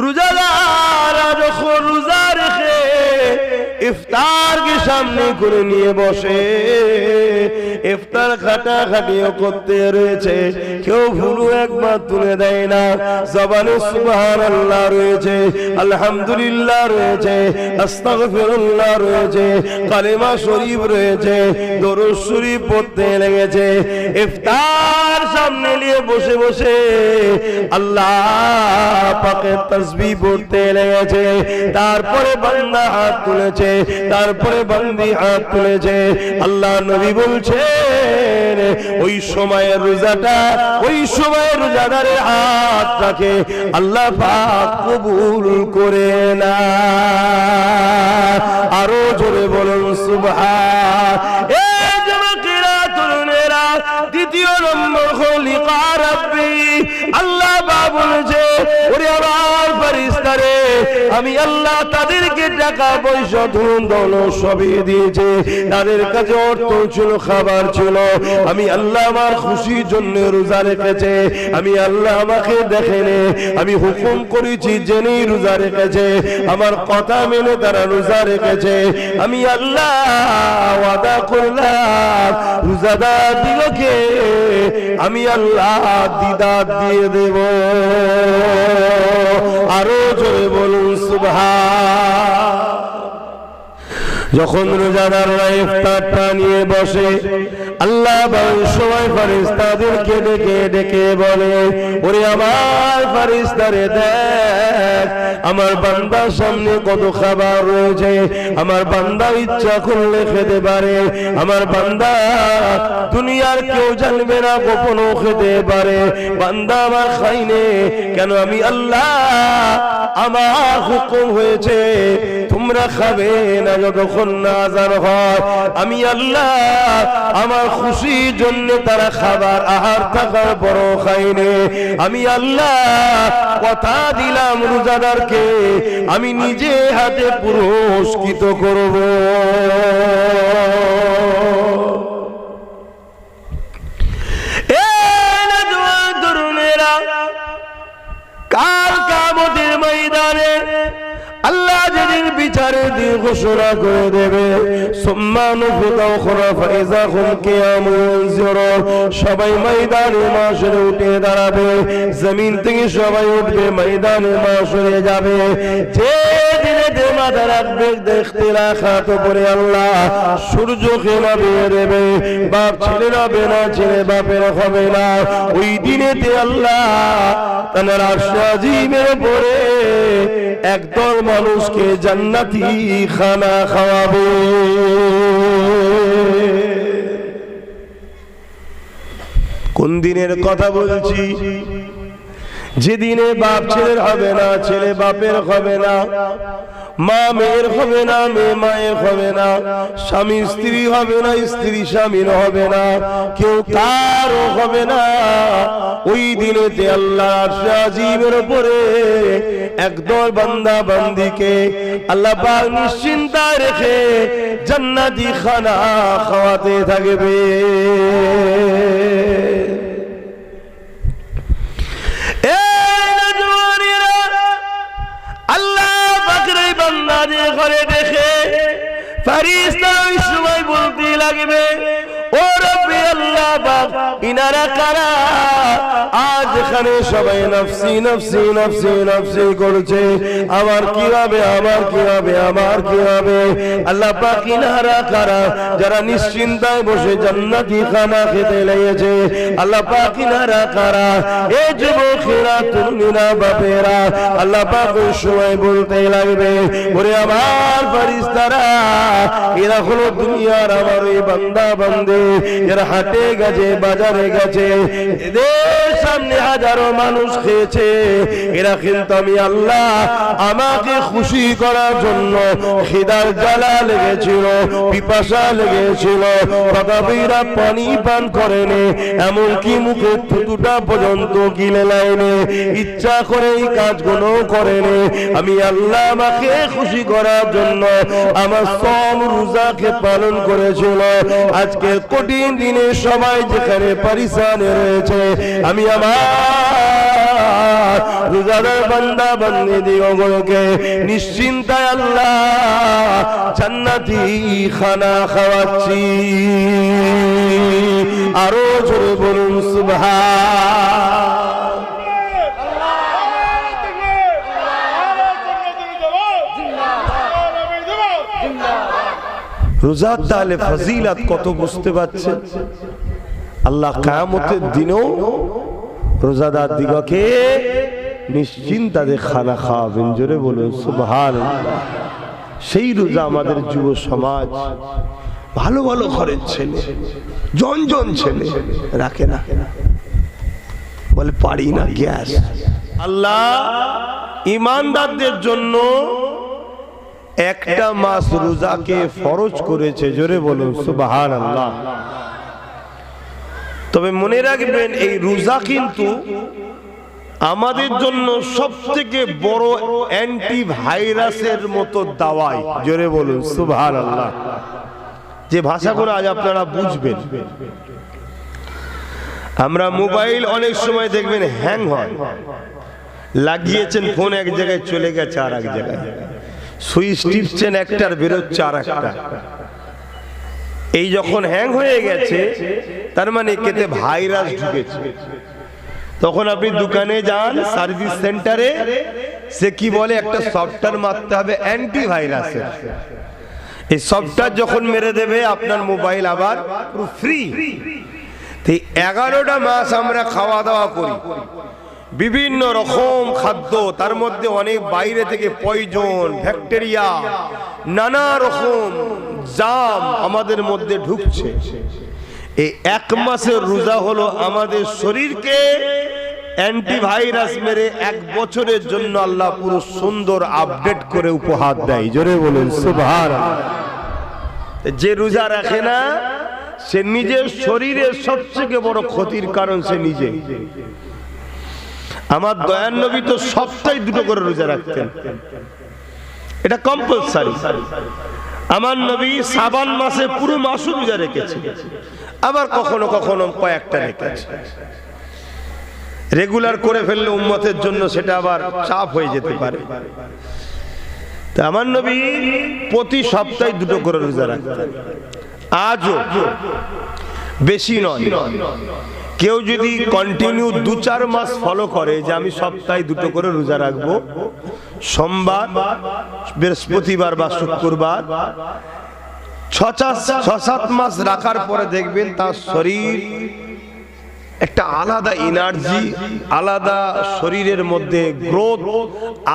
রোজাদাররা যখন রোজা রেখে ইফতারকে সামনে করে নিয়ে বসে, ইফতার খাটাখাটিও করতে রয়েছে, কেউ ভুলু একবার তুলে দেয় না। জবানে সুবহানাল্লাহ রয়েছে, আলহামদুলিল্লাহ রয়েছে, আস্তাগফিরুল্লাহ রয়েছে, কালেমা শরীফ রয়েছে, দরুদ শরীফ পড়তে লেগেছে। ইফতার সামনে নিয়ে বসে বসে আল্লাহ পাকের তাসবিহ পড়তে লেগেছে। তারপরে বান্দা হাত তুলেছে, তারপরে বান্দি হাত তুলেছে। আল্লাহ নবী বলছেন ওই সময়ের রোজাটা, ওই সময়ের রোজাদারের হাতটাকে আল্লাহ পাক কবুল করে না। আরো জোরে বলুন সুবহান। এই যুবকেরা তরুণেরা, দ্বিতীয় নম্বর খলিকা রাব্বি, আল্লাহ পাক বলেছে ওরে আমার ফেরেশতারে আমি আল্লাহ তাদেরকে টাকা পয়সা ধন দৌলত সবই দিয়েছে, তাদের কাছে অর্থ ছিল, খাবার ছিল, আমি আল্লাহ আমার খুশির জন্য রোজা রেখেছে। আমি আল্লাহ আমাকে দেখেনে, আমি হুকুম করেছি জেনেই রোজা রেখেছে, আমার কথা মেনে তারা রোজা রেখেছে। আমি আল্লাহ ওয়াদা করলাম রোজাদার দিগকে আমি আল্লাহ দিদার দিয়ে দেব। আরো জোরে বলুন সুবহান। যখন রোজাদাররা ইফতারটা নিয়ে বসে, আল্লাহ ওই সময় ফেরেশতাদেরকে ডেকে ডেকে বলে ওরে আমার ফেরেশতারে দেখ আমার বান্দার সামনে কত খাবার রয়েছে, আমার বান্দা ইচ্ছা করলে খেতে পারে, আমার বান্দা দুনিয়ার কেউ জানবে না, গোপনও খেতে পারে, বান্দা আমার খাইনে কেন? আমি আল্লাহ আমার হুকুম হয়েছে তোমরা খাবে না যতক্ষণ না আযান হয়। আমি আল্লাহ আমার খুশির জন্য তারা খাবার আহার থাকার পরও খাইনি। আমি আল্লাহ কথা দিলাম রোজাদারকে আমি নিজে হাতে পুরস্কৃত করব। কাল কিয়ামতের ময়দানে আল্লাহ যেদিন বিচারের দিন ঘোষণা করে দেবে, সবাই ময়দানে মাশরে উঠে দাঁড়াবে, জমিন থেকে সবাই উঠবে, ময়দানে মাশরে যাবে। যে দিনে মাথা রাখবে দেখতে রাখা তো পরে আল্লাহ সূর্যকে নামিয়ে দেবে, বাপ ছেলের হবে না, ছেলে বাপের হবে না। ওই দিনেতে আল্লাহ তার আরশ আজিমের উপরে একদল মানুষকে জান্নাতি খানা খাওয়াবে। কোন দিনের কথা বলছি? যেদিনে বাপ ছেলের হবে না, ছেলে বাপের হবে না, মা মেয়ের হবে না, মেয়ে মায়ের হবে না, স্বামী স্ত্রী হবে না, স্ত্রী স্বামীর হবে না, কেউ কারও হবে না। ওই দিনেতে আল্লাহ আরশ আজিমের উপরে একদল বান্দা বান্দিকে আল্লাহ পাক নিশ্চিন্তায় রেখে জান্নাতি খানা খাওয়াতে থাকবে। আল্লাহ পাকের এই বান্দাদের ঘরে দেখে ফেরেশতা ওই সময় বলতে লাগবে ও রব্বি আল্লাহ পাক ইনারা কারা? আজ এখানে সবাই নফসি নফসি নফসি নফসি করছে, আমার কি হবে, আমার কি হবে, আমার কি হবে? আল্লাহ পাক ইনারা কারা? যারা নিশ্চিন্তায় বসে জান্নাতি খানা খেতে লেগেছে। আল্লাহ পাক ইনারা কারা? এই যুবকেরা, তরুণীরা, বাপেরা। আল্লাহ পাক ওই সময় বলতে লাগবে ওরে আমার ফেরেশতারা এরা হলো দুনিয়ার আমার ওই বান্দা বান্দী, এরা হাটে গেছে, বাজারে গেছে, এদের সামনে হাজারো মানুষ খেয়েছে, এরা কিন্তু আমি আল্লাহ আমাকে খুশি করার জন্য খিদার জ্বালা লেগেছিল, পিপাসা লেগেছিল, তথাপিরা পানি পান করেনি, এমনকি মুখে থুতুটা পর্যন্ত গিলে লাইনি, ইচ্ছা করে এই কাজগুলো করেনি। আমি আল্লাহ আমাকে খুশি করার জন্য আমার সব রোজাকে পালন করেছিল। আজকে কঠিন দিনে সবাই যেখানে পরিশান রয়েছে, আমি আমার রোজাদার বান্দা বান্দীদিগকে নিশ্চিন্তায় আল্লাহ জান্নাতি খানা খাওয়াচ্ছি। আরো জোরে বলুন সুবহান। রোজার তাহলে ফজিলত কত বুঝতে পারছেন? আল্লাহ কিয়ামতের দিনেও রোজাদার দিগকে নিশ্চিন্তায় খানা খাওয়াবেন। জোরে বলুন সুবহানাল্লাহ। সেই রোজা আমাদের যুব সমাজ ভালো ভালো ঘরের ছেলে জন ছেলে রাখে না, বলে পারি না গ্যাস। আল্লাহ ঈমানদারদের জন্য একটা মাস রোজাকে ফরজ করেছে। জোরে বলুন সুবহানাল্লাহ। তবে মনে রাখবেন এই রোজা কিন্তু আমাদের জন্য সবথেকে বড় অ্যান্টিভাইরাসের মতো দাওয়াই। জোরে বলুন সুবহানাল্লাহ। যে ভাষাগুলো আজ আপনারা বুঝবেন, আমরা মোবাইল অনেক সময় দেখবেন হ্যাং হয়, লাগিয়েছেন ফোন এক জায়গায় চলে গেছে আর এক জায়গায়, সুইচ টিপছেন একটার বেরোচ্ছে আর একটা। এই যখন হ্যাং হয়ে গেছে তার মানে কেতে ভাইরাস ঢুকেছে। তখন আপনি দোকানে যান, সার্ভিস সেন্টারে, সে কি বলে একটা সফটওয়্যার মারতে হবে অ্যান্টিভাইরাসের। এই সফটওয়্যার যখন মেরে দেবে আপনার মোবাইল আবার পুরো ফ্রি। 11টা মাস আমরা খাওয়া দাওয়া করি, বিভিন্ন রকম খাদ্য, তার মধ্যে অনেক বাইরে থেকে পয়জন, ব্যাকটেরিয়া, নানা রকম জাম আমাদের মধ্যে ঢুকছে। এই এক মাসের রোজা হলো আমাদের শরীরকে অ্যান্টিভাইরাস মেরে 1 বছরের জন্য আল্লাহ পুরো সুন্দর আপডেট করে উপহার দেয়। জোরে বলুন সুবহানাল্লাহ। যে রোজা রাখে না সে নিজের শরীরের সবচেয়ে বড় ক্ষতির কারণ সে নিজে। আমার দয়ার নবী তো সপ্তাহে 2টো করে রোজা রাখতেন, এটা কম্পালসারি। আমার নবী শাবান মাসে পুরো মাস রোজা রেখেছে, আবার কখনো কখনো কয়েকটা রেখেছে। রেগুলার করে ফেললে উম্মতের জন্য সেটা আবার চাপ হয়ে যেতে পারে। তা আমার নবী প্রতি সপ্তাহে 2টো করে রোজা রাখতেন। আজও বেশি নয়, কেউ যদি কন্টিনিউ 2-4 মাস ফলো করে যে আমি সপ্তাহে 2টো করে রোজা রাখবো, সোমবার, বৃহস্পতিবার বা শুক্রবার, 6-7 মাস রাখার পরে দেখবেন তার শরীর একটা আলাদা এনার্জি, আলাদা শরীরের মধ্যে গ্রোথ,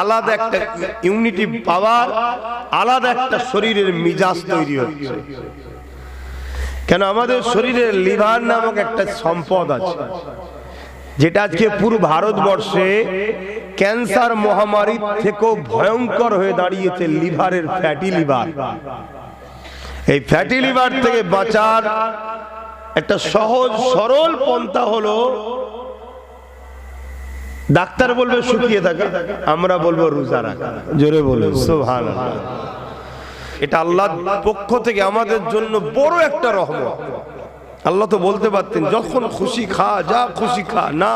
আলাদা একটা ইউনিটি পাওয়ার, আলাদা একটা শরীরের মিজাজ তৈরি হচ্ছে। কেন? আমাদের শরীরের লিভার নামক একটা সম্পদ আছে, যেটা আজকে পুরো ভারতবর্ষে ক্যান্সার মহামারী থেকেও ভয়ঙ্কর হয়ে দাঁড়িয়েছে। লিভারের ফ্যাটি লিভার। এই ফ্যাটি লিভার থেকে বাঁচার একটা সহজ সরল পন্থা হলো, ডাক্তার বলবে শুকিয়ে থাকা, আমরা বলবো রোজা রাখা। জোরে বলুন সুবহানাল্লাহ। এটা আল্লাহর পক্ষ থেকে আমাদের জন্য বড় একটা রহমত। আল্লাহ তো বলতে পারতেন যখন খুশি খা, যা খুশি খা, না,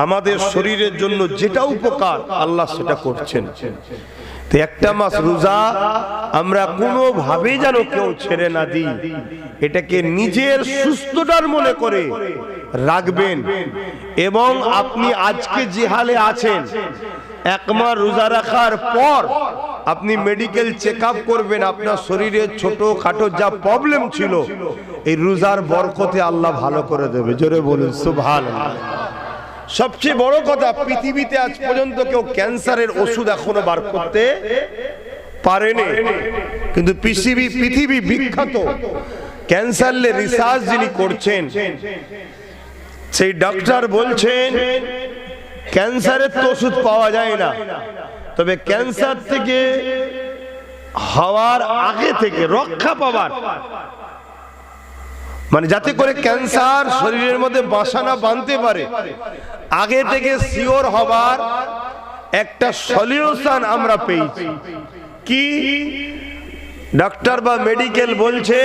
আমাদের শরীরের জন্য যেটা উপকার আল্লাহ সেটা করছেন। তো একটা মাস রোজা আমরা কোনোভাবে যেন কেউ ছেড়ে না দিই, এটাকে নিজের সুস্থতার মনে করে রাখবেন। এবং আপনি আজকে যে হালে আছেন, 1 মাস রোজা রাখার পর আপনি মেডিকেল চেক আপ করবেন, আপনার শরীরে ছোট খাটো যা প্রবলেম ছিল এই রোজার বরকতে আল্লাহ ভালো করে দেবে। জোরে বলুন সুবহানাল্লাহ। সবচেয়ে বড় কথা, পৃথিবীতে আজ পর্যন্ত কেউ ক্যান্সারের ওষুধ এখনো বার করতে পারেনি, কিন্তু পৃথিবী বিখ্যাত ক্যান্সার রিসার্চ যিনি করছেন সেই ডাক্তার বলছেন ক্যান্সারের তো ওষুধ পাওয়া যায় না, তবে ক্যান্সার থেকে হওয়ার আগে থেকে রক্ষা পাবার, মানে যাতে করে ক্যান্সার শরীরের মধ্যে বাসা না বাঁধতে পারে, আগে থেকে সিওর হবার একটা সলিউশন আমরা পেয়েছি। কি? ডাক্তার বা মেডিকেল বলছে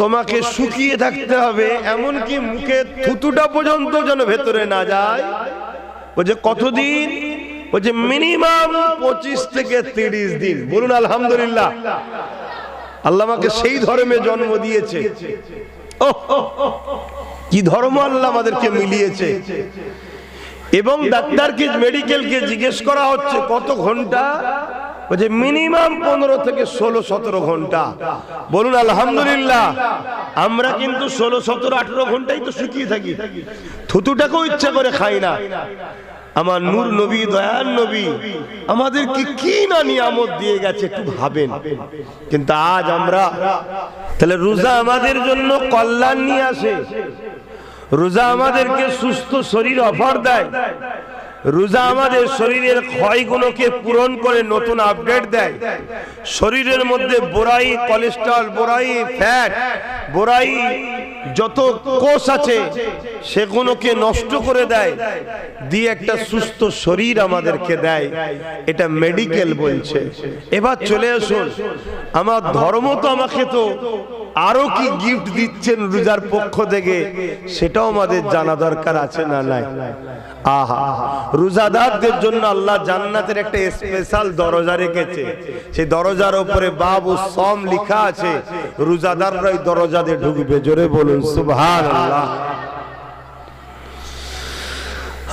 তোমাকে শুকিয়ে থাকতে হবে, এমনকি মুখে থুতুটা পর্যন্ত যেন ভেতরে না যায়, বলছে কতদিন? বলছে মিনিমাম 25 থেকে 30 দিন। বলুন আলহামদুলিল্লাহ। আল্লাহ আমাকে সেই ধর্মে জন্ম দিয়েছে। কি ধর্ম আল্লাহ আমাদেরকে মিলিয়েছে। এবং ডাক্তারকে, মেডিকেলকে জিজ্ঞেস করা হচ্ছে কত ঘন্টা? বলছে মিনিমাম 15 থেকে 16-17 ঘন্টা। বলুন আলহামদুলিল্লাহ। আমরা কিন্তু 16-17-18 ঘন্টাই তো শুকিয়ে থাকি, থুতুটাকেও ইচ্ছা করে খাই না। আমার নূর নবী, দয়ার নবী আমাদেরকে কি না নিয়ামত দিয়ে গেছে একটু ভাবেন। কিন্তু আজ আমরা, তাহলে রোজা আমাদের জন্য কল্যাণ নিয়ে আসে, রোজা আমাদেরকে সুস্থ শরীর অফার দেয়, রোজা আমাদের শরীরের ক্ষয়গুলোকে পূরণ করে নতুন আপডেট দেয়, শরীরের মধ্যে বোরাই, কোলেস্ট্রল, বোরাই, ফ্যাট, বোরাই যত কোষ আছে সেগুলোকে নষ্ট করে দেয়, দিয়ে একটা সুস্থ শরীর আমাদেরকে দেয়। এটা মেডিকেল বলছে। এবার চলে আসুন, আমার ধর্ম তো আমাকে তো আরো কি গিফট দিচ্ছেন রোজার পক্ষ থেকে, সেটাও আমাদের জানা দরকার আছে না নাই? আহা, রোজাদারদের জন্য আল্লাহ জান্নাতের একটা স্পেশাল দরজা রেখেছে। সেই দরজার উপরে বাবু সম লেখা আছে, রোজাদাররা ওই দরজা দিয়ে ঢুকবে। জোরে বলুন সুবহানাল্লাহ।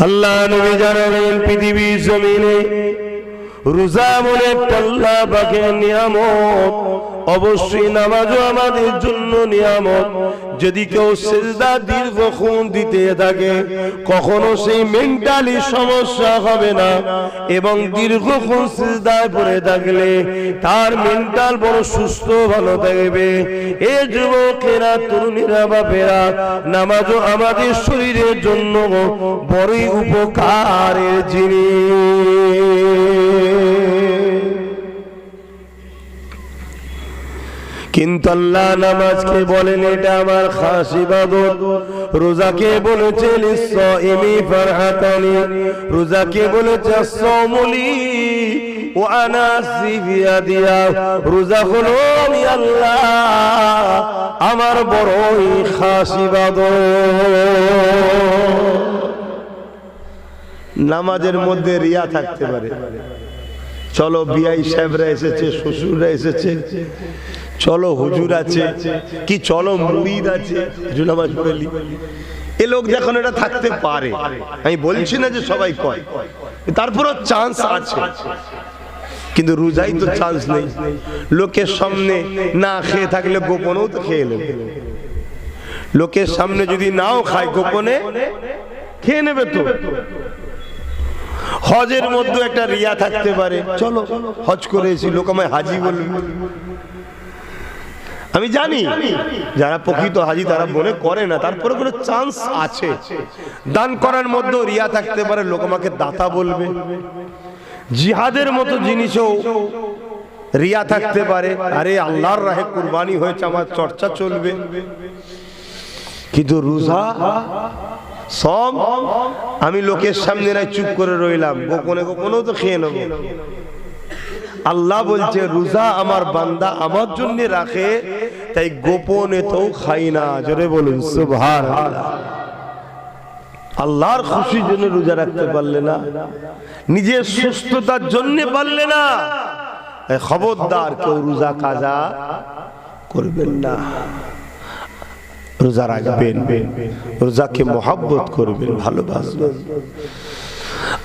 আল্লাহ নবী জানালেন পৃথিবীর জমিনে রোজা মনে আল্লাহ পাকের নিয়ামত, অবশ্যই নামাজও আমাদের জন্য নিয়ামত। যদি কেউ সিজদা দীর্ঘক্ষণ দিতে থাকে কখনো সেই মেন্টালি সমস্যা হবে না, এবং দীর্ঘক্ষণ সিজদায় পড়ে থাকলে তার মেন্টাল বড় সুস্থ ভালো থাকবে। এ যুবকেরা, তরুণীরা, বাপেরা, নামাজও আমাদের শরীরের জন্য বড়ই উপকারের জিনিস। কিন্তু আল্লাহ নামাজকে বলেন এটা আমার খাস ইবাদত, রোজাকে বলেছে লিস-সাইমি ফারহাতানি, রোজাকে বলেছে সাওমুলি ওয়া আনা সিবিয়াদিয়া, রোজা হলো আমি আল্লাহ আমার বড়ই খাস ইবাদত। নামাজের মধ্যে রিয়া থাকতে পারে, চলো বিআই সাহেবরা এসেছে, শ্বশুররা এসেছে, চলো হুজুর আছে, কি চলো মুরিদ আছে, নামাজ পড়লি, এ লোক যখন এটা থাকতে পারে, আমি বলছি না যে সবাই কয়, তারপরও চান্স আছে। কিন্তু রোজাই তো চান্স নেই। লোকের সামনে না খেয়ে থাকলে গোপনেও তো খেয়ে নেবে, লোকের সামনে যদি নাও খায় গোপনে খেয়ে নেবে তো। হজের মধ্যে একটা রিয়া থাকতে পারে, চলো হজ করেছি, লোক আমায় হাজি বলবে। আমি জানি যারা প্রকৃত হাজি তারা মনে করে না, তারপরে কোনো চান্স আছে। দান করার মধ্যে রিয়া থাকতে পারে, লোক আমাকে দাতা বলবে। জিহাদের মতো জিনিসও রিয়া থাকতে পারে, আরে আল্লাহর রাহে কুরবানি হয়েছে, আমার চর্চা চলবে। কিন্তু রোজা সব আমি লোকের সামনে নাই চুপ করে রইলাম, গোপনে গোপনেও তো খেয়ে নেব। আল্লাহ বলছে রোজা আমার বান্দা আমার জন্য রাখে, তাই গোপনে তো খাই না। জোরে বলুন সুবহানাল্লাহ। আল্লাহর খুশির জন্য রোজা রাখতে পারলে না, নিজের সুস্থতার জন্য পারলে না, খবরদার কেউ রোজা কাজা করবেন না। রোজা রাখবেন, রোজাকে মহব্বত করবেন, ভালোবাসবেন।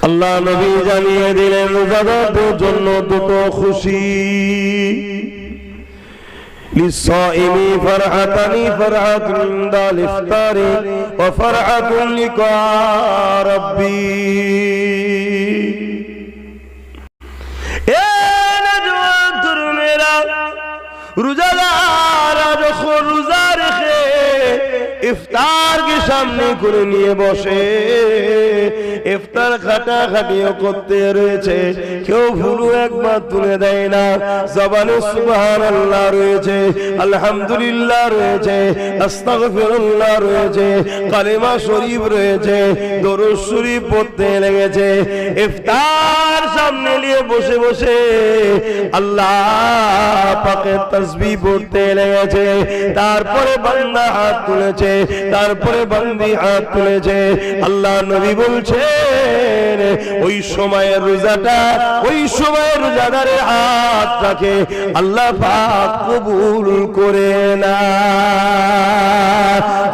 আল্লাহ নবী জানিয়ে দিলেন রোজাদারদের জন্য দুটো খুশি, লিস-সাইমি ফারহাতানি, ফারহাতুন ইনদাল ইফতারি ওয়া ফারহাতুন লিকা রাব্বি। এ নওজোয়ান তরুণেরা, রোজাদাররা যখন রোজা রেখে ইফতার কে সামনে করে নিয়ে বসে, ইফতার খাটাখাটিও করতে রয়েছে, কেউ ভুলু একবার তুলে দেয় না। জবানে সুবহানাল্লাহ রয়েছে, আলহামদুলিল্লাহ রয়েছে, আস্তাগফিরুল্লাহ রয়েছে, কালেমা শরীফ রয়েছে, দরুদ শরীফ পড়তে লেগেছে। ইফতার সামনে নিয়ে বসে বসে আল্লাহ পাকের তাসবিহ পড়তে লেগেছে। তারপরে বান্দা হাত তুলেছে, তারপরে বান্দি হাত তুলেছে। আল্লাহ নবী বলছেন ওই সময়ের রোজাটা, ওই সময়ের রোজাদারের হাতটাকে আল্লাহ পাক কবুল করে না।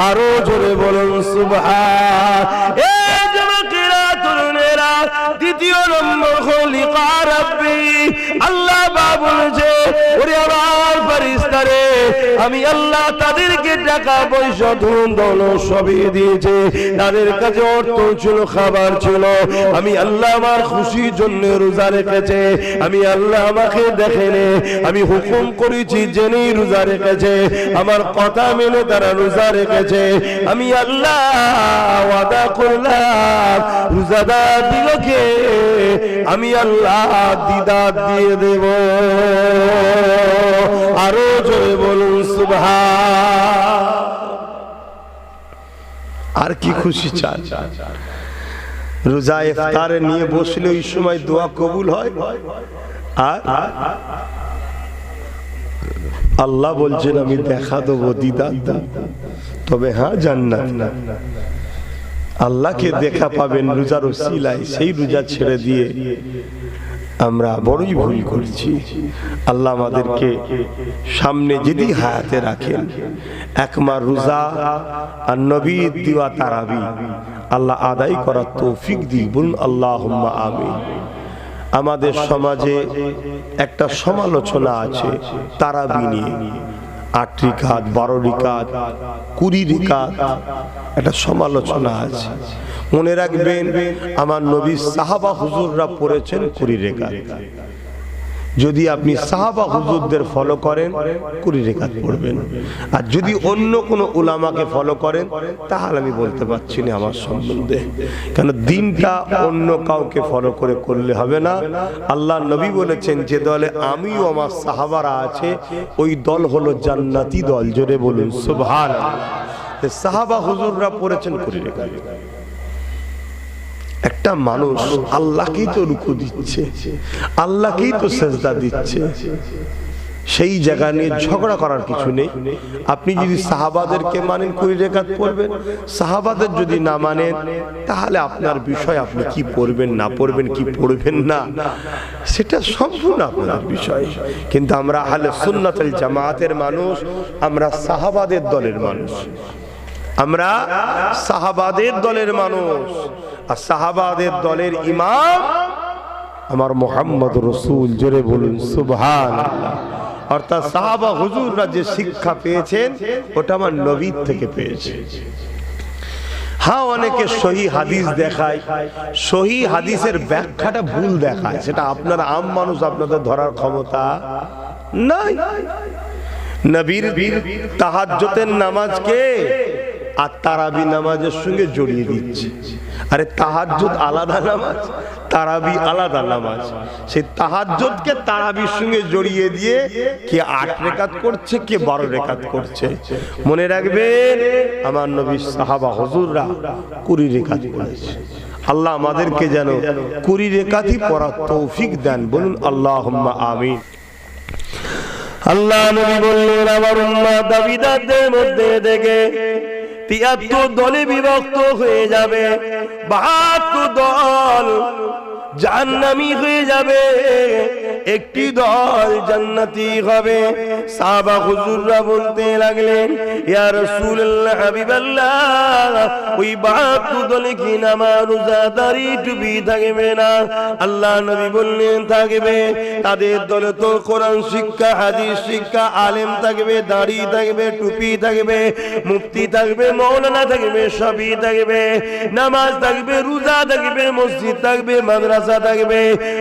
আরো জোরে বলুন সুবহান। এই যুবকেরা, তরুণেরা, দ্বিতীয় নম্বর খলিকা রাব্বি, আল্লাহ পাক বলেছে ওরে আমার ফেরেশতারে, আমি আল্লাহ তাদেরকে টাকা পয়সা ধন দৌলত সবই দিয়েছে, তাদের কাছে অর্থ ছিল, খাবার ছিল। আমি আল্লাহ আমার খুশির জন্য রোজা রেখেছে। আমি আল্লাহ আমাকে দেখেনে, আমি হুকুম করেছি জেনেই রোজা রেখেছে, আমার কথা মেনে তারা রোজা রেখেছে। আমি আল্লাহ ওয়াদা করলাম রোজাদার দিগকে আমি আল্লাহ দিদার দিয়ে দেব। আরো জোরে বলুন সুবহান। আর কি খুশি চান? রোজা ইফতারে নিয়ে বসলে ওই সময় দোয়া কবুল হয়। আর আল্লাহ বলছেন আমি দেখা দেবো, দিদার দেব। তবে হ্যাঁ, জান্নাত না, আল্লাহকে দেখা পাবেন রোজার ওসিলায়। সেই রোজা ছেড়ে দিয়ে আমরা বড়ই ভুল করছি। আল্লাহ আমাদেরকে সামনে যদি হায়াতে রাখেন, একমার রোজা আর নবীর দিওয়া তারাবি আল্লাহ আদায় করার তৌফিক দিন। বলুন আল্লাহুম্মা আমিন। আমাদের সমাজে একটা সমালোচনা আছে তারাবি নিয়ে। 8 রিকাত, 12 রিকাত, 20 রিকাত একটা সমালোচনা আছে। মনে রাখবেন আমার নবী সাহাবা হুজুররা পড়েছেন 20 রিকাত। যদি আপনি সাহাবা হুজুরদের ফলো করেন 20 রিকাত পড়বেন। আর যদি অন্য কোনো উলামাকে ফলো করেন তাহলে আমি বলতে পারছি না আমার সম্বন্ধে, কেন দিনটা অন্য কাউকে ফলো করে করলে হবে না। আল্লাহ নবী বলেছেন যে দলে আমিও আমার সাহাবারা আছে ওই দল হলো জান্নাতি দল। জোরে বলুন সুবহানাল্লাহ। সাহাবা হুজুররা পড়েছেন 20 রিকাত। একটা মানুষ আল্লাহকেই তো রুকু দিচ্ছে, আল্লাহকেই তো সেজদা দিচ্ছে, সেই জায়গা নিয়ে ঝগড়া করার কিছু নেই। আপনি যদি সাহাবাদেরকে মানেন 20 রিকাত পড়বেন, সাহাবাদের যদি না মানেন তাহলে আপনার বিষয়, আপনি কি পড়বেন না পড়বেন, কি পড়বেন না সেটা সম্পূর্ণ আপনার বিষয়। কিন্তু আমরা আহলে সুন্নাত ওয়াল জামাতের মানুষ, আমরা সাহাবাদের দলের মানুষ, আমরা সাহাবাদের দলের মানুষ। আর সাহাবাদের দলের ইমাম আমার মুহাম্মদ রাসূল। জোরে বলুন সুবহানাল্লাহ। অর্থাৎ সাহাবা হুজুররা যে শিক্ষা পেয়েছেন ওটা আমার নবীর থেকে পেয়েছে। হ্যাঁ, অনেকে সহি হাদিস দেখায়, সহি হাদিসের ব্যাখ্যাটা ভুল দেখায়, সেটা আপনারা আম মানুষ, আপনাদের ধরার ক্ষমতা নাই। নবীর তাহাজ্জুদের নামাজকে আর তারাবি নামাজের সঙ্গে জড়িয়ে দিচ্ছে। আরে তাহাজ্জুদ আলাদা নামাজ, তারাবি আলাদা নামাজ। সেই তাহাজ্জুদকে তারাবির সঙ্গে জড়িয়ে দিয়ে কে 8 রিকাত করছে, কে 12 রিকাত করছে। মনে রাখবেন আমার নবী সাহাবা হুজুররা 20 রিকাত পড়েছে। আল্লাহ আমাদেরকে যেন 20 রিকাতই পড়ার তৌফিক দেন। বলুন আল্লাহুম্মা আমিন। আল্লাহ নবী বললেন আমার উম্মত দাবিদারদের মধ্যে থেকে 73 দলে বিভক্ত হয়ে যাবে, 72 দল জাহান্নামী হয়ে যাবে, একটি দল জান্নাতি হবে। সাহাবা হুজুররা বলতে লাগলেন ইয়া রাসূলুল্লাহ, হাবিবাল্লাহ, ওই 72 দলে কি নামাজ, রোজা, দাড়ি, টুপি থাকবে না? আল্লাহ নবী বললেন থাকবে। তাদের দলে তো কোরআন শিক্ষা, হাদিস শিক্ষা, আলেম থাকবে, দাড়ি থাকবে, টুপি থাকবে, মুফতি থাকবে, মাওলানা থাকবে, সবই থাকবে, নামাজ থাকবে, রোজা থাকবে, মসজিদ থাকবে, মাদ্রাসা থাকবে।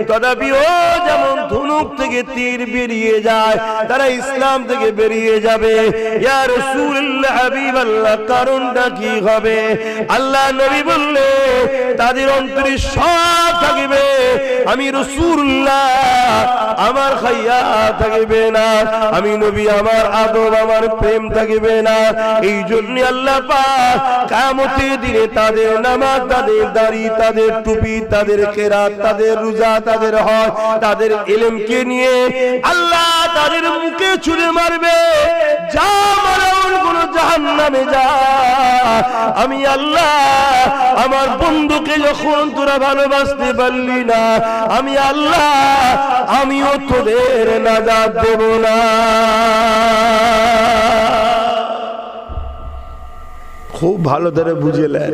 তথাপিও যেমন ধনুক থেকে তীর বেরিয়ে যায়, তারা ইসলাম থেকে বেরিয়ে যাবে। ইয়া রাসূলুল্লাহ হাবিবাল্লাহ কারণটা কি হবে? আল্লাহ নবী বললে তাদের অন্তরে সব থাকবে, আমি রাসূলুল্লাহ আমার খাইয়া থাকবে না, আমি নবী আমার আদব আমার প্রেম থাকবে না। এই জন্য আল্লাহ পাক কিয়ামতের দিনে তাদের নামাজ, তাদের দাড়ি, তাদের টুপি, তাদের কেরাত, তাদের রোজা, তাদের হজ, তাদের ইলমকে নিয়ে আল্লাহ তাদের মুখে ছুঁড়ে মারবে, যা মারার কোন জাহান্নামে যা। আমি আল্লাহ আমার বন্ধুকে যখন তোরা ভালোবাসতে পারলি না, আমি আল্লাহ আমিও তোদের নাজাত দেব না। খুব ভালো করে বুঝলেন।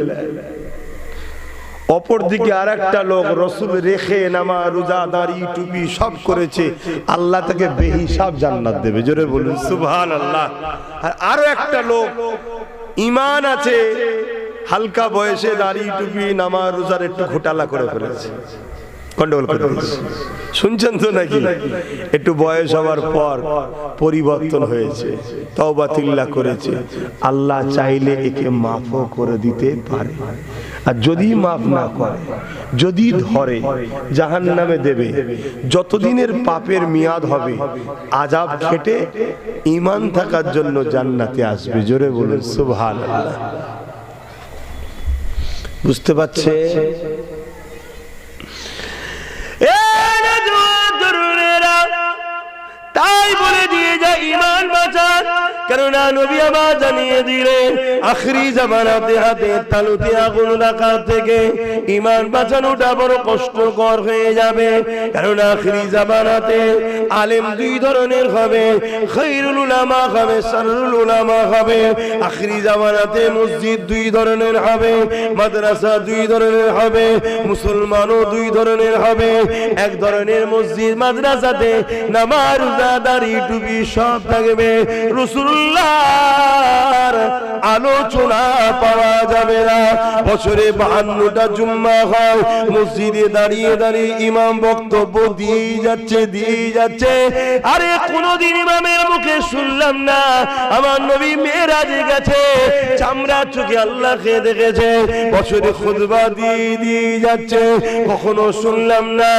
অপরদিকে আরেকটা লোক রাসূল রেখে নামাজ, রোজা, দাড়ি, টুপি সব করেছে, আল্লাহ তাকে বেহিসাব জান্নাত দেবে। জোরে বলুন সুবহানাল্লাহ। আর আরো একটা লোক ঈমান আছে, হালকা বয়সে দাড়ি, টুপি, নামাজ, রোজার একটু ঘোটালা করে ফেলেছে, গন্ডগোল করে ফেলেছে। শুনছেন তো নাকি? একটু বয়স হওয়ার পর পরিবর্তন হয়েছে, তওবা তিল্লা করেছে, আল্লাহ চাইলে একে মাফও করে দিতে পারে। আর যদি মাফ না করে, যদি ধরে, জাহান্নামে দেবে। যতদিনের পাপের মেয়াদ হবে আযাব খেটে ঈমান থাকার জন্য জান্নাতে আসবে। জোরে বলুন সুবহানাল্লাহ। বুঝতে পারছে? তাই বলে দিয়ে যায় ঈমান বাঁচান, কেননা নবী আমার জানিয়ে দিলেন আখিরি জামানাতে হাতে তালুতে আগুন রাখা থেকে ঈমান বাঁচানোটা বড় কষ্টকর হয়ে যাবে। কারণ আখিরি জামানাতে আলেম দুই ধরনের হবে, খায়রুল উলামা হবে, শাররুল উলামা হবে। আখিরি জামানাতে মসজিদ দুই ধরনের হবে, মাদ্রাসা দুই ধরনের হবে, মুসলমানও দুই ধরনের হবে। এক ধরনের মসজিদ মাদ্রাসাতে নামাজ, রোজা, দাড়ি, টুপি সব থাকবে, রাসূলুল্লাহর আলোচনা পাওয়া যাবে না। বছরে 52টা জুম্মা হয়, মসজিদে দাঁড়িয়ে দাঁড়িয়ে ইমাম বক্তব্য দিয়ে যাচ্ছে। আরে কোনদিন ইমামের মুখে শুনলাম না আমার নবী মেরাজে গেছে, চামড়া চোখে আল্লাহকে দেখেছে। বছরে খুতবা দিয়ে যাচ্ছে, কখনো শুনলাম না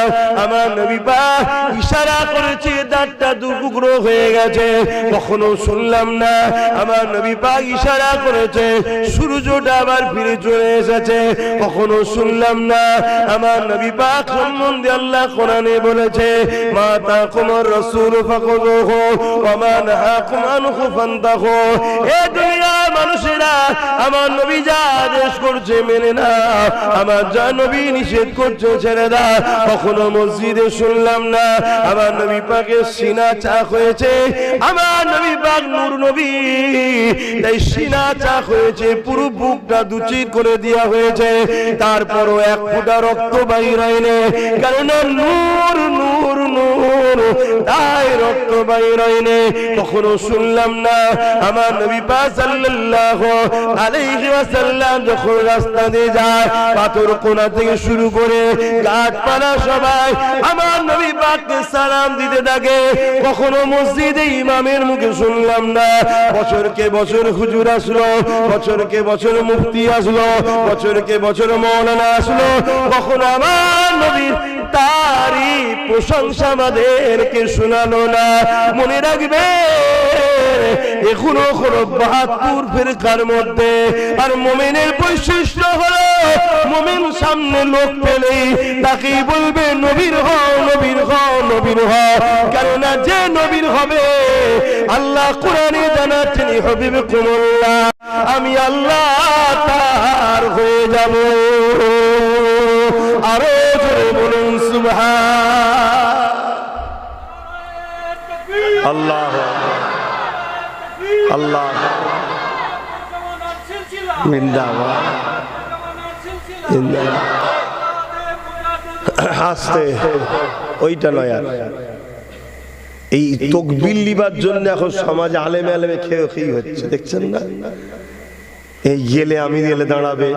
আমার নবী পাক ইশারা করেছে দাঁতটা দুটুকরো হয়ে গেছে। কখনো শুনলাম না আমার নবী পাক ইশারা করেছে সূর্যটা আবার ফিরে চলে এসেছে। কখনো শুনলাম না আমার নবী পাক সম্বন্ধে আল্লাহ কোরআনে বলেছে মা তাকুমুর রাসূল ফাকুযুহু ওয়া মা নাহাকুম আনহু ফান্তাহু। এ দুনিয়ার মানুষেরা আমার নবী যা আদেশ করছে মেনে না, আমার যা নবী নিষেধ করছে ছেড়ে দাও। কখনো মসজিদে শুনলাম না আমার নবী পাকের সিনা চাক হয়েছে, আমার নবী পাক নূর নবী, তাই সিনা চাক হয়েছে, পুরো বুকটা দুচির করে দেওয়া হয়েছে, তারপরও এক ফোঁটা রক্ত বাইর হয়নি, কারণ নূর নূর নূর, তাই রক্ত বাইর হয়নি। কখনো শুনলাম না আমার নবী পাক সাল্লাল্লাহু আলাইহি ওয়াসাল্লাম যখন রাস্তা দিয়ে যায়, পাথর কোণা থেকে শুরু করে গাছপালা সবাই আমার নবী পাককে সালাম দিতে থাকে। কখনো মসজিদে ইমামের মুখে শুনলাম না বছরকে বছর হুজুর আসলো, বছরকে বছর মুফতি আসলো, বছরকে বছর মাওলানা আসলো। কখনো আমার নবীর তারিফ প্রশংসা আমাদেরকে শোনালো না। মনে রাখবে এখনো 72 ফিরকার মধ্যে, আর মুমিনের বৈশিষ্ট্য হলো মুমিন সামনে লোক পেলেই তাকেই বলবে নবীর হও, নবীর হও, নবীর হও। কারণ যে নবীর হবে আল্লাহ কোরআনে জানাচ্ছেন হাবিবকুমুল্লাহ, আমি আল্লাহ তার হয়ে যাব। আরো জোরে বলুন সুবহান আল্লাহ আল্লাহ জিন্দাবাদ হাসতে ওইটা নয়। আর এই তাকবীর লিবার জন্য এখন সমাজে আলেমে আলেমে খেয়ে হচ্ছে, দেখছেন না? এই গেলে আমি গেলে দাঁড়াবে,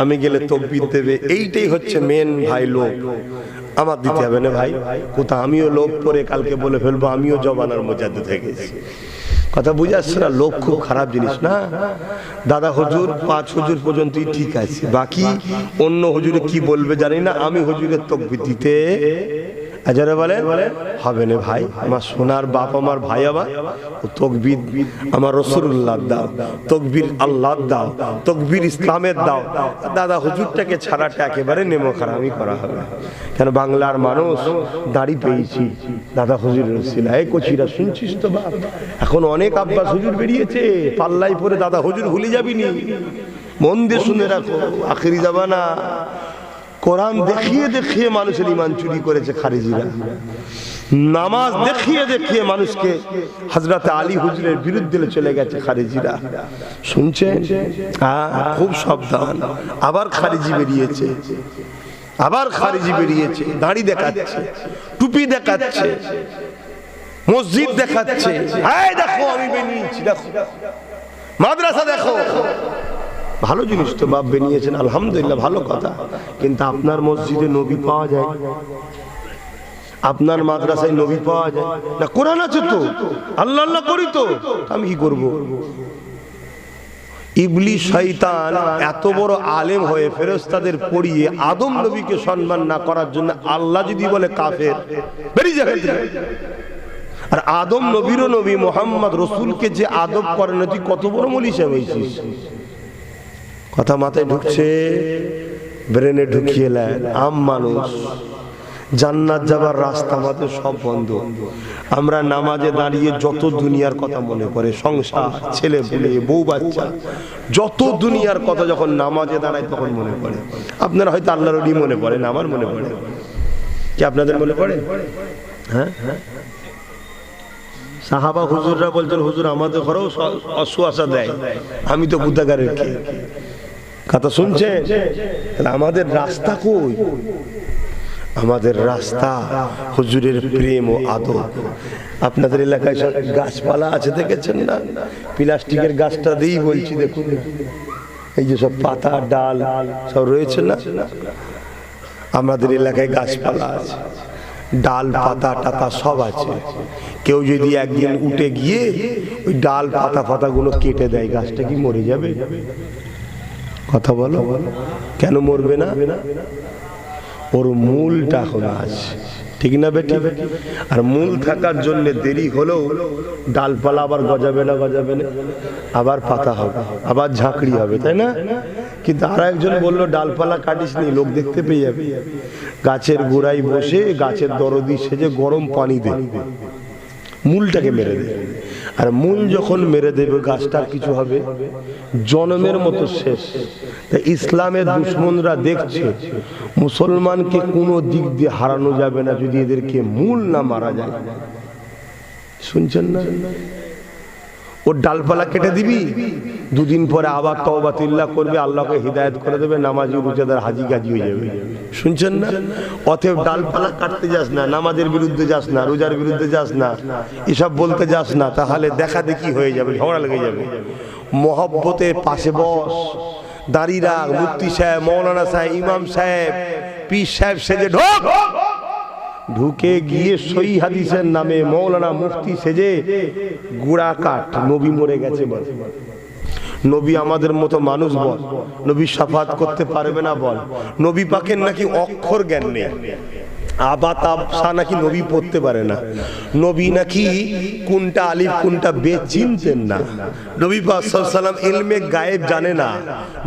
আমি গেলে তকবীর দেবে, এইটাই হচ্ছে মেন ভাই লোভ। আমার দিতে হবে না ভাই, কোথা আমিও লোভ করে কালকে বলে ফেলবো আমিও জবানার মধ্যে থেকে গেছি। কথা বুঝে আসছে না? লোভ খুব খারাপ জিনিস না। দাদা হুজুর 5 হুজুর পর্যন্তই ঠিক আছে, বাকি অন্য হুজুরে কি বলবে জানি না, আমি হুজুরের তকবীর দিতে আজারে বলেন হবে না ভাই। আমার সোনার বাপ, আমার ভাই, আমার তকবীর আমার রাসূলুল্লাহ দাও, তকবীর আল্লাহ দাও, তকবীর ইসলামের দাও। দাদা হুজুরটাকে ছাড়াটা একেবারে নেমো খারামি করা হবে। কেন বাংলার মানুষ দাড়ি পেয়েছি দাদা হুজুরের উসিলায়। এই কচিরা শুনছিস তো বাপ, এখন অনেক আব্বাস হুজুর বেরিয়েছে, পাল্লাই পরে দাদা হুজুর ভুলে যাবিনি। মন দিয়ে শুনে রাখো, আখিরি জামানা কোরআন দেখিয়ে দেখিয়ে মানুষের ঈমান চুরি করেছে খারিজিরা। নামাজ দেখিয়ে দেখিয়ে মানুষকে হযরত আলী হুজুরের বিরুদ্ধে চলে গেছে খারিজিরা। শুনছেন? খুব সাবধান। আবার খারিজি বেরিয়েছে, আবার খারিজি বেরিয়েছে, দাড়ি দেখাচ্ছে, টুপি দেখাচ্ছে, মসজিদ দেখাচ্ছে। এই দেখো আমি বেরিয়েছি, দেখো মাদ্রাসা দেখো। ভালো জিনিস তো বাপ বানিয়েছেন, আলহামদুলিল্লাহ, ভালো কথা। কিন্তু আপনার মসজিদে নবী পাওয়া যায়? আপনার মাদ্রাসায় নবী পাওয়া যায় না? কোরআন আছে তো, আল্লাহ আল্লাহ করি তো, আমি কি করব? ইবলিস শয়তান এত বড় আলেম হয়ে ফেরেশতাদের পড়িয়ে আদম নবীকে সম্মান না করার জন্য আল্লাহ যদি বলে কাফের, বেরিয়ে যাবে। আর আদম নবীরও নবী মুহাম্মদ রাসূলকে যে আদব করে না, তুই কত বড় মলিশা হয়েছিস। কথা মাথায় ঢুকছে? ব্রেনে ঢুকিয়ে নেন। আম মানুষ জান্নাত যাবার রাস্তা আমাদের সব বন্ধ। আমরা নামাজে দাঁড়িয়ে যত দুনিয়ার কথা মনে করে, সংসার, ছেলে পুলে, বউ বাচ্চা, যত দুনিয়ার কথা যখন নামাজে দাঁড়ায় তখন মনে পড়ে। আপনারা হয়তো আল্লাহর ওলি মনে পড়ে না, আমার মনে পড়ে। কি আপনাদের মনে পড়ে? হ্যাঁ, সাহাবা হুজুররা বলছেন হুজুর আমাদের ঘরেও অসুয়াশা দেয়, আমি তো গুদাগারের কে। কথা শুনছেন? আমাদের রাস্তা কই? আমাদের রাস্তা হুজুরের প্রেম ও আদব। আপনাদের এলাকায় সব গাছপালা আছে দেখেছেন না? প্লাস্টিকের গাছটা দিয়েই বলছি, দেখুন এই যে সব পাতা ডাল সব রয়েছে না, আমাদের এলাকায় গাছপালা আছে, ডাল পাতা টাতা সব আছে। কেউ যদি একদিন উঠে গিয়ে ওই ডাল পাতা পাতাগুলো কেটে দেয়, গাছটা কি মরে যাবে? কথা বলো, কেন মরবে না? ওর মূলটা এখন আছে, ঠিক না বেটি? আর মূল থাকার জন্য দেরি হলেও ডালপালা আবার গজাবে না, গজাবে না, আবার পাতা হবে, আবার ঝাঁকড়ি হবে, তাই না? কিন্তু আর একজন বললো ডালপালা কাটিস নি, লোক দেখতে পেয়ে যাবে। গাছের গোড়ায় বসে গাছের দরদি সেজে গরম পানি দে, মূলটাকে মেরে দে। আর মূল যখন মেরে দেবে গাছটার কিছু হবে, জন্মের মতো শেষ। তাই ইসলামের দুশ্মনরা দেখছে মুসলমানকে কোনো দিক দিয়ে হারানো যাবে না যদি এদেরকে মূল না মারা যায়। শুনছেন না? ওর ডালপালা কেটে দিবি, দুদিন পরে আবার তওবাতিল্লাহ করবে, আল্লাহকে হিদায়াত করে দেবে, নামাজি রোজাদার হাজি গাজি হয়ে যাবে। শুনছেন না? অতএব ডালপালা কাটতে যাস না, নামাজের বিরুদ্ধে যাস না, রোজার বিরুদ্ধে যাস না, এসব বলতে যাস না, তাহলে দেখা দেখি হয়ে যাবে, ঝগড়া লেগে যাবে। মহব্বতের পাশে বস, দাঁড়িয়ে রাখ, মুফতি সাহেব, মৌলানা সাহেব, ইমাম সাহেব, পীর সাহেব সেজে ঢোক। ঢুকে গিয়ে সহি হাদিসের নামে মৌলানা মুফতি সেজে গুড়া কাঠ, নবী মরে গেছে বল, নবী আমাদের মতো মানুষ বল, নবী শাফাত করতে পারবে না বল, নবী পাকের নাকি অক্ষর জ্ঞান নেই, আবাতাবসা নাকি নবী পড়তে পারে না, নবী নাকি কোনটা আলিফ কোনটা বে চিনতেন না, নবী পাক সাল্লাল্লাহু আলাইহি ওয়াসাল্লাম ইলমে গায়েব জানে না,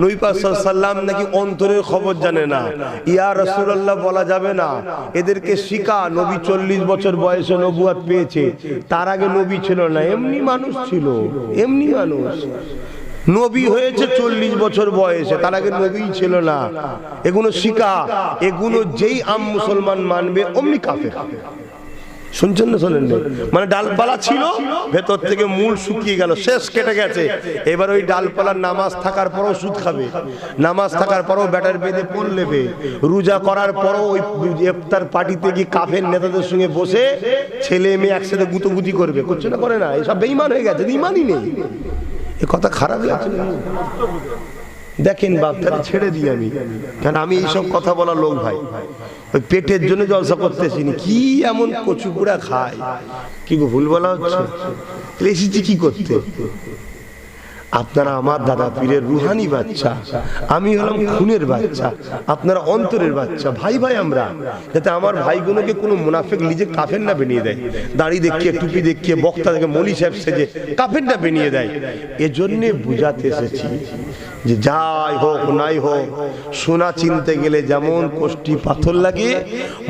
নবী পাক সাল্লাল্লাহু আলাইহি ওয়াসাল্লাম নাকি অন্তরের খবর জানে না, ইয়া রাসূলুল্লাহ বলা যাবে না। এদেরকে শিখা, নবী 40 বছর বয়সে নবুয়ত পেয়েছে, তার আগে নবী ছিল না, এমনি মানুষ ছিল, এমনি মানুষ। নবী হয়েছে 40 বছর বয়সে, তার আগে নবী ছিল না। এগুলো শিখা, এগুলো যেই আম মুসলমান মানবে অমনি কাফের। শুনছেন না? শোনেন না? মানে ডালপালা ছিল, ভেতর থেকে মূল শুকিয়ে গেল, শেষ, কেটে গেছে। এবার ওই ডালপালার নামাজ থাকার পরও সুদ খাবে, নামাজ থাকার পরও ব্যাটার বেঁধে পড় নেবে, রোজা করার পরও ওই ইফতার পার্টিতে গিয়ে কাফের নেতাদের সঙ্গে বসে ছেলে মেয়ে একসাথে গুতোগুতি করবে। করছে না? করে না? এসব বেঈমান হয়ে গেছে, ইমানই নেই। এ কথা খারাপ লাগছে? দেখেন বাপটাকে ছেড়ে দিই আমি, কারণ আমি এইসব কথা বলা লোক ভাই, ওই পেটের জন্য জলসা করতেছি না। কি এমন কচুপুড়া খায়, কি ভুল বলা হচ্ছে? এসেছি কি করতে? আপনারা আমার দাদা পীরের রুহানি বাচ্চা, আমি হলাম খুনের বাচ্চা, আপনারা অন্তরের বাচ্চা। ভাই ভাই আমরা, যাতে আমার ভাইগুলোকে কোনো মুনাফিক নিজে কাফের না বানিয়ে দেয়, দাড়ি দেখিয়ে টুপি দেখিয়ে বক্তা থেকে মলি সাহেব সেজে কাফের না বানিয়ে দেয়। এজন্য বুঝাতে এসেছি যে যাই হোক নাই হোক, সোনা চিনতে গেলে যেমন কোষ্টি পাথর লাগে,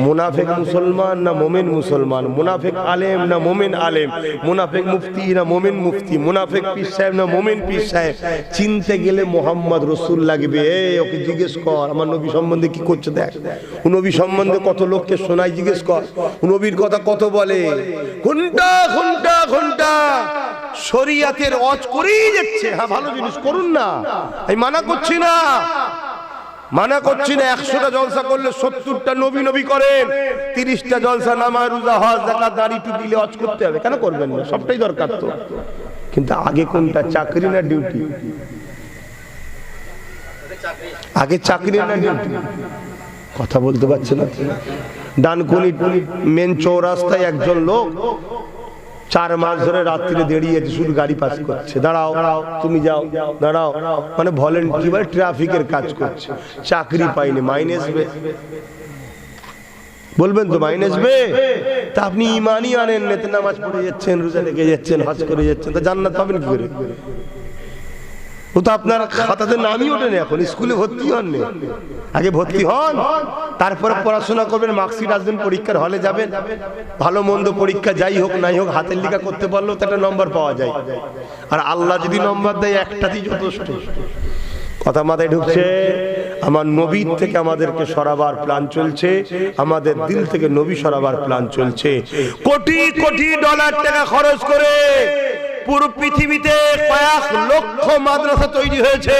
মুনাফিক মুসলমান না মোমেন মুসলমান, মুনাফিক আলেম না মোমেন আলেম, মুনাফিক মুফতি না মোমেন মুফতি, মুনাফিক পীর সাহেব না মোমেন পীর সাহেব, চিনতে গেলে মোহাম্মদ রসুল লাগবে। ওকে জিজ্ঞেস কর আমার নবী সম্বন্ধে কি করছে, দেখ নবী সম্বন্ধে কত লোককে শোনায়, জিজ্ঞেস কর নবীর কথা কত বলে, ঘন্টা ঘন্টা ঘন্টা শরিয়াতের অজ করেই যাচ্ছে। হ্যাঁ ভালো জিনিস করুন না, আমি মানা করছি না, মানা করছি না। 100টা জলসা করলে 70টা নবী নবী করেন, 30টা জলসা নামাজ রোজা হজ যাকাত দাড়ি টুপি দিলে হজ করতে হবে, কেন করবেন না? সবটাই দরকার তো, কিন্তু আগে কোনটা, চাকরি না ডিউটি? আগে চাকরি না ডিউটি? কথা বলতে পারছে না। ডানকুনি মেন চৌরাস্তায় একজন লোক 4 মাস ধরে রাত্রিরে দাঁড়িয়ে শুধু গাড়ি পাস করছে, দাঁড়াও তুমি যাও, দাঁড়াও, মানে ভলেন্টিয়ার ট্রাফিকের কাজ করছে, চাকরি পাইনি, মাইনে আসবে। বলবেন তো মাইনে আসবে? তা আপনি ইমানই আনেন, নেতে নামাজ পড়ে যাচ্ছেন, রোজা রেখে যাচ্ছেন, হজ করে যাচ্ছেন, তা জান্নাত পাবেন কি করে? ও তো আপনার খাতাতে নামই ওঠেনি, এখন স্কুলে ভর্তি হননি। আগে ভর্তি হন, তারপরে পড়াশোনা করবেন, মার্কশিট আসবেন, পরীক্ষার হলে যাবেন, ভালো মন্দ পরীক্ষা যাই হোক নাই হোক হাতের লেখা করতে পারলেও তো একটা নম্বর পাওয়া যায়। আর আল্লাহ যদি নম্বর দেয় একটাতেই যথেষ্ট। কথা মাথায় ঢুকছে? আমার নবীর থেকে আমাদেরকে সরাবার প্ল্যান চলছে, আমাদের দিল থেকে নবী সরাবার প্ল্যান চলছে। কোটি কোটি ডলার টাকা খরচ করে পুরো পৃথিবীতে কয়েক লক্ষ মাদ্রাসা তৈরি হয়েছে,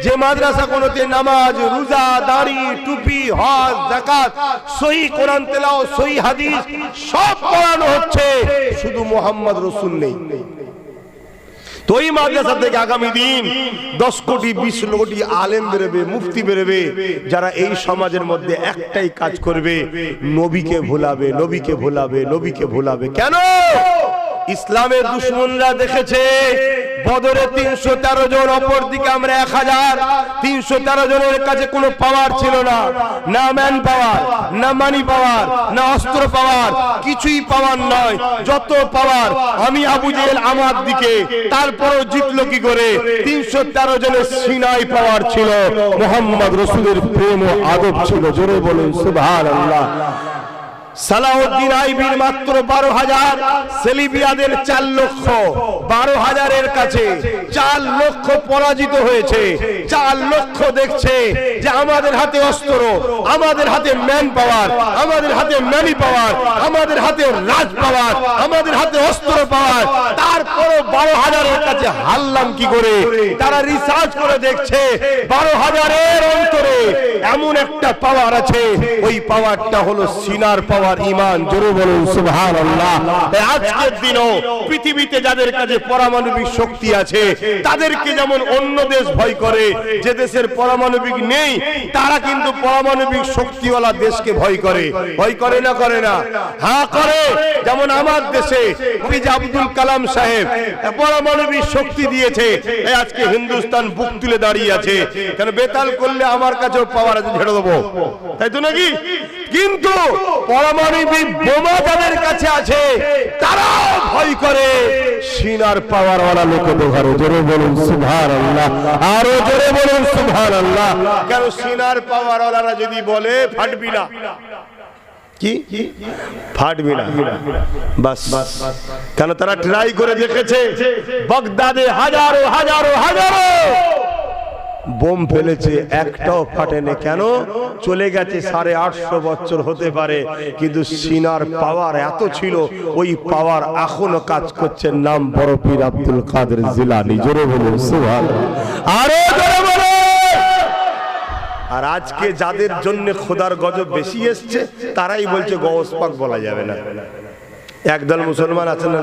যে মাদ্রাসা কোনোতে নামাজ রোজা দাড়ি টুপি হজ যাকাত সহিহ কোরআন তেলাওয়াত সহিহ হাদিস সব পড়ানো হচ্ছে, শুধু মুহাম্মদ রাসূল নেই। তো এই মাদ্রাসা থেকে আগামী দিন 10 কোটি 20 কোটি আলেম বেরোবে, মুফতি বেরোবে, যারা এই সমাজের মধ্যে একটাই কাজ করবে, নবীকে ভুলাবে, নবীকে ভুলাবে, নবীকে ভুলাবে। কেন? ইসলামের দুশমনরা দেখেছে বদরে 313 জন, অপর দিকে আমরা 1000। 313 জনের কাছে কোনো পাওয়ার ছিল না, না ম্যান পাওয়ার, না মানি পাওয়ার, না অস্ত্র পাওয়ার, কিছুই পাওয়ার নয়। যত পাওয়ার আমি আবু জেহেল আমার দিকে, তারপরও জিতলো কি করে? 313 জনের সিনাই পাওয়ার ছিল, মুহাম্মদ রাসূলের প্রেম ও আদব ছিল। জোরে বলুন সুবহানাল্লাহ। সালাউদ্দিন আইবির মাত্র 12,000, সেলিবিয়াদের 4 লক্ষ। 12,000-এর কাছে 4 লক্ষ পরাজিত হয়েছে। 4 লক্ষ দেখছে যে আমাদের হাতে অস্ত্র, আমাদের হাতে ম্যান পাওয়ার, আমাদের হাতে ম্যানি পাওয়ার, আমাদের হাতে রাজ পাওয়ার, আমাদের হাতে অস্ত্র পাওয়ার, তারপরও 12,000-এর কাছে হারলাম কি করে? তারা রিসার্চ করে দেখছে 12,000-এর অন্তরে এমন একটা পাওয়ার আছে, ওই পাওয়ারটা হলো সিনার পাওয়ার, ঈমান। জোরে বলুন সুবহানাল্লাহ। আজকের দিনও পৃথিবীতে যাদের কাছে পারমাণবিক শক্তি আছে, তাদেরকে যেমন অন্য দেশ ভয় করে, যে দেশের পারমাণবিক নেই তারা কিন্তু পারমাণবিক শক্তিওয়ালা দেশকে ভয় করে। ভয় করে না? করে না? হ্যাঁ করে। যেমন আমার দেশে এপিজে আব্দুল কালাম সাহেব পারমাণবিক শক্তি দিয়েছে, আজকে হিন্দুস্তান বুক তুলে দাঁড়িয়ে আছে। কেন? বেতাল করলে আমার কাছেও পাওয়ার আছে, ঝেড়ে দেবো, তাই তো নাকি? কিন্তু পারমাণবিক বোমা যাদের কাছে আছে তারাও ভয় করে সিনার পাওয়ার ওয়ালা লোকদের ঘরে। জোরে বলুন সুবহানাল্লাহ, আরো জোরে বলুন সুবহানাল্লাহ। কারণ সিনার পাওয়ার ওয়ালারা যদি বলে ফাটবি না, কি ফাটবি না, বাস। কেন? তারা ট্রাই করে দেখেছে, বাগদাদে হাজারো হাজারো হাজারো বোম ফেলেছে, একটাও ফাটেনি। কেন? চলে গেছে 850 বছর হতে পারে, কিন্তু সিনার পাওয়ার এত ছিল, ওই পাওয়ার এখনো কাজ করছে। নাম বড় পীর আব্দুল কাদের জিলানী। জোরে বলুন সুবহানাল্লাহ, আরো জোরে বলুন। আর আজকে যাদের জন্য খোদার গজব বেশি এসছে, তারাই বলছে গৌস পাক বলা যাবে না। একদল মুসলমান আছে না,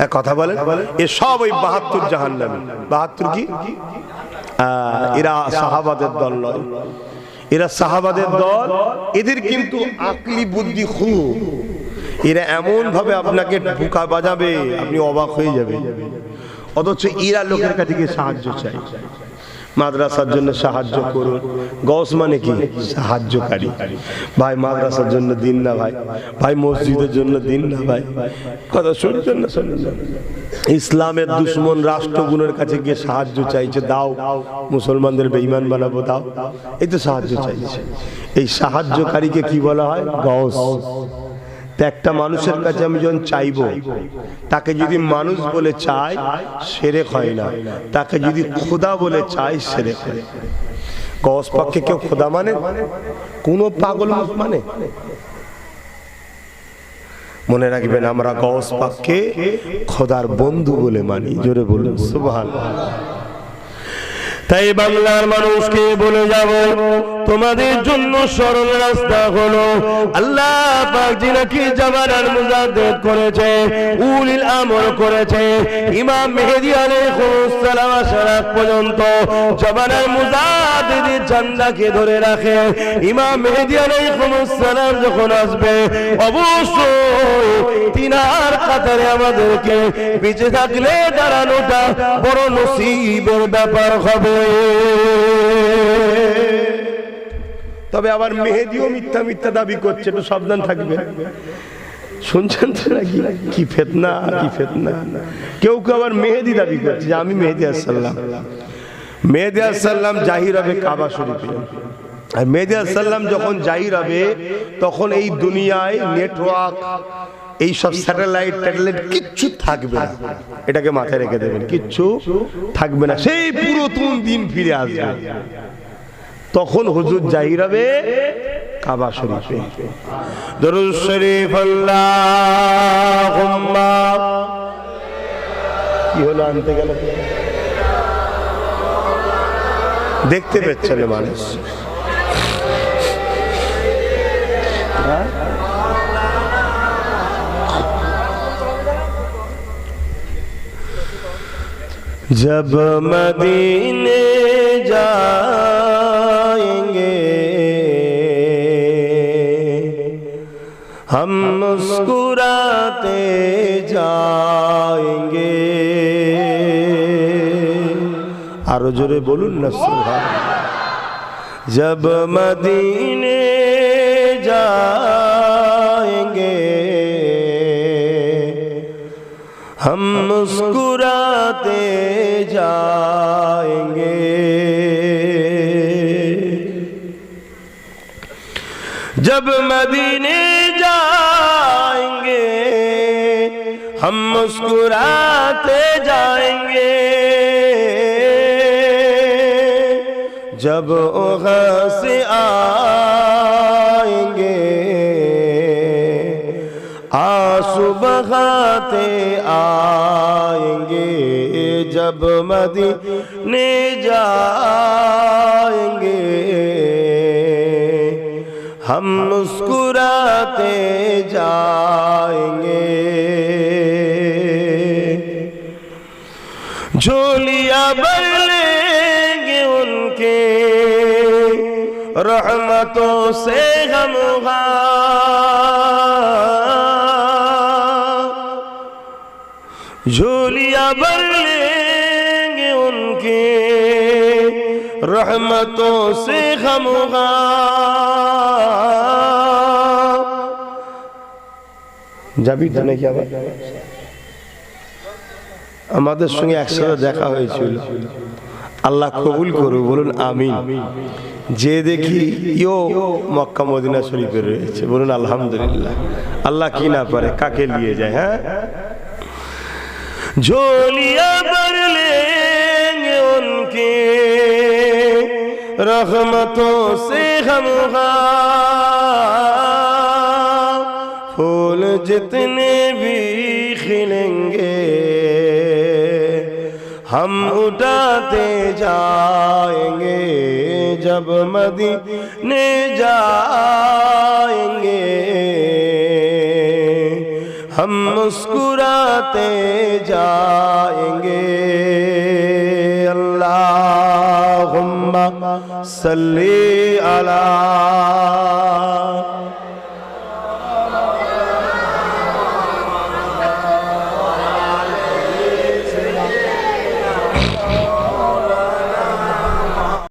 এক কথা বলেন, এ সব ওই 72 জাহান্নামী। 72 কি? এরা সাহাবাদের দল নয়, এরা সাহাবাদের দল। এদের কিন্তু আকলি বুদ্ধি খুব, এরা এমন ভাবে আপনাকে বোকা বাজাবে আপনি অবাক হয়ে যাবে। অথচ এরা লোকের কাছে গিয়ে সাহায্য চাই, মাদ্রাসার জন্য সাহায্য করুন। গস মানে কি? সাহায্যকারী। ভাই মাদ্রাসার জন্য দিন না ভাই, ভাই মসজিদের জন্য দিন না ভাই, কথা শুনছেন না? শুনুন, ইসলামের দুশ্মন রাষ্ট্রগুলোর কাছে গিয়ে সাহায্য চাইছে, দাও মুসলমানদের বেঈমান বানাবো, দাও, এই তো সাহায্য চাইছে। এই সাহায্যকারীকে কি বলা হয়? গস। একটা মানুষের কাছে আমি যখন চাইবো, তাকে যদি মানুষ বলে চাই শিরক হয় না, তাকে যদি খোদা বলে চাই শিরক হয়। গস পাককে কেউ খোদা মানে? কোন পাগল মানে? মনে রাখবেন, আমরা গস পাককে খোদার বন্ধু বলে মানি। জোরে বলুন সুবহানাল্লাহ। তাই বাংলার মানুষকে বলে যাব, তোমাদের জন্য সরল রাস্তা হলো আল্লাহ পাক যিনাকে জামানার মুজাদ্দিদ করেছে, উলিল আমর করেছে, ইমাম মেহেদী আলাইহিস সালাম আসার আগ পর্যন্ত জামানার মুজাদ্দিদের ঝান্ডাকে ধরে রাখে। ইমাম মেহেদী আলাইহিস সালাম যখন আসবে, অবশ্যই তিনার কাতারে আমাদেরকে বেঁচে থাকলে দাঁড়ানোটা বড় নসিবের ব্যাপার হবে। তবে আবার মেহেদিও মিথ্যা মিথ্যা দাবি করছে, একটু সাবধান থাকবে। শুনছেন তো নাকি? কি ফিতনা, কি ফিতনা। কেউ কেউ আবার মেহেদি দাবি করছে যে আমি মেহেদি আলাইহিস সালাম। মেহেদি আলাইহিস সালাম জাহির হবে কাবা শরীফে। আর মেহেদি আলাইহিস সালাম যখন জাহির হবে, তখন এই দুনিয়ায় নেটওয়ার্ক, এই সব স্যাটেলাইট ট্যাটেলাইট কিচ্ছু থাকবে না। এটাকে মাথায় রেখে দেবেন, কিচ্ছু থাকবে না। সেই পুরাতন দিন ফিরে আসবে। তখন হুজুর জাহির হবে কাবা শরীফে। দরুদ শরীফ আল্লাহুম্মা। কি হলো? আনতে গেল, দেখতে পাচ্ছেন মানুষ। जब मदीने जाएंगे हम मुस्कुराते जाएंगे। आरो जोरे बोलून ना सुभान। जब मदीने जाएंगे हम मुस्कुराते जाएंगे। जब मदीने जाएंगे हम मुस्कुराते जाएंगे। जब वहाँ से आएंगे आंसू बहाते आएंगे। जब मदीने जाएंगे हम मुस्कुराते जाएंगे। झोलियां भर लेंगे उनके रहमतों से हम झोलियां भर लेंगे उनके रहमतों से हम যাবি তো নাকি? আবার আমাদের সঙ্গে একসাথে দেখা হয়েছিল, আল্লাহ কবুল করুক, বলুন আমিন। যে দেখি ইও মক্কা মদিনা শরীফে রয়েছে, বলুন আলহামদুলিল্লাহ। আল্লাহ কি না পারে, কাকে নিয়ে যায়। হ্যাঁ, झोलियां भर लेंगे उनके रहमतों से हम फूल जितने भी खिलेंगे हम उठाते जाएंगे। जब मदीने जाएंगे हम मुस्कुराते जाएंगे। अल्लाहुम्मा सल्ली अला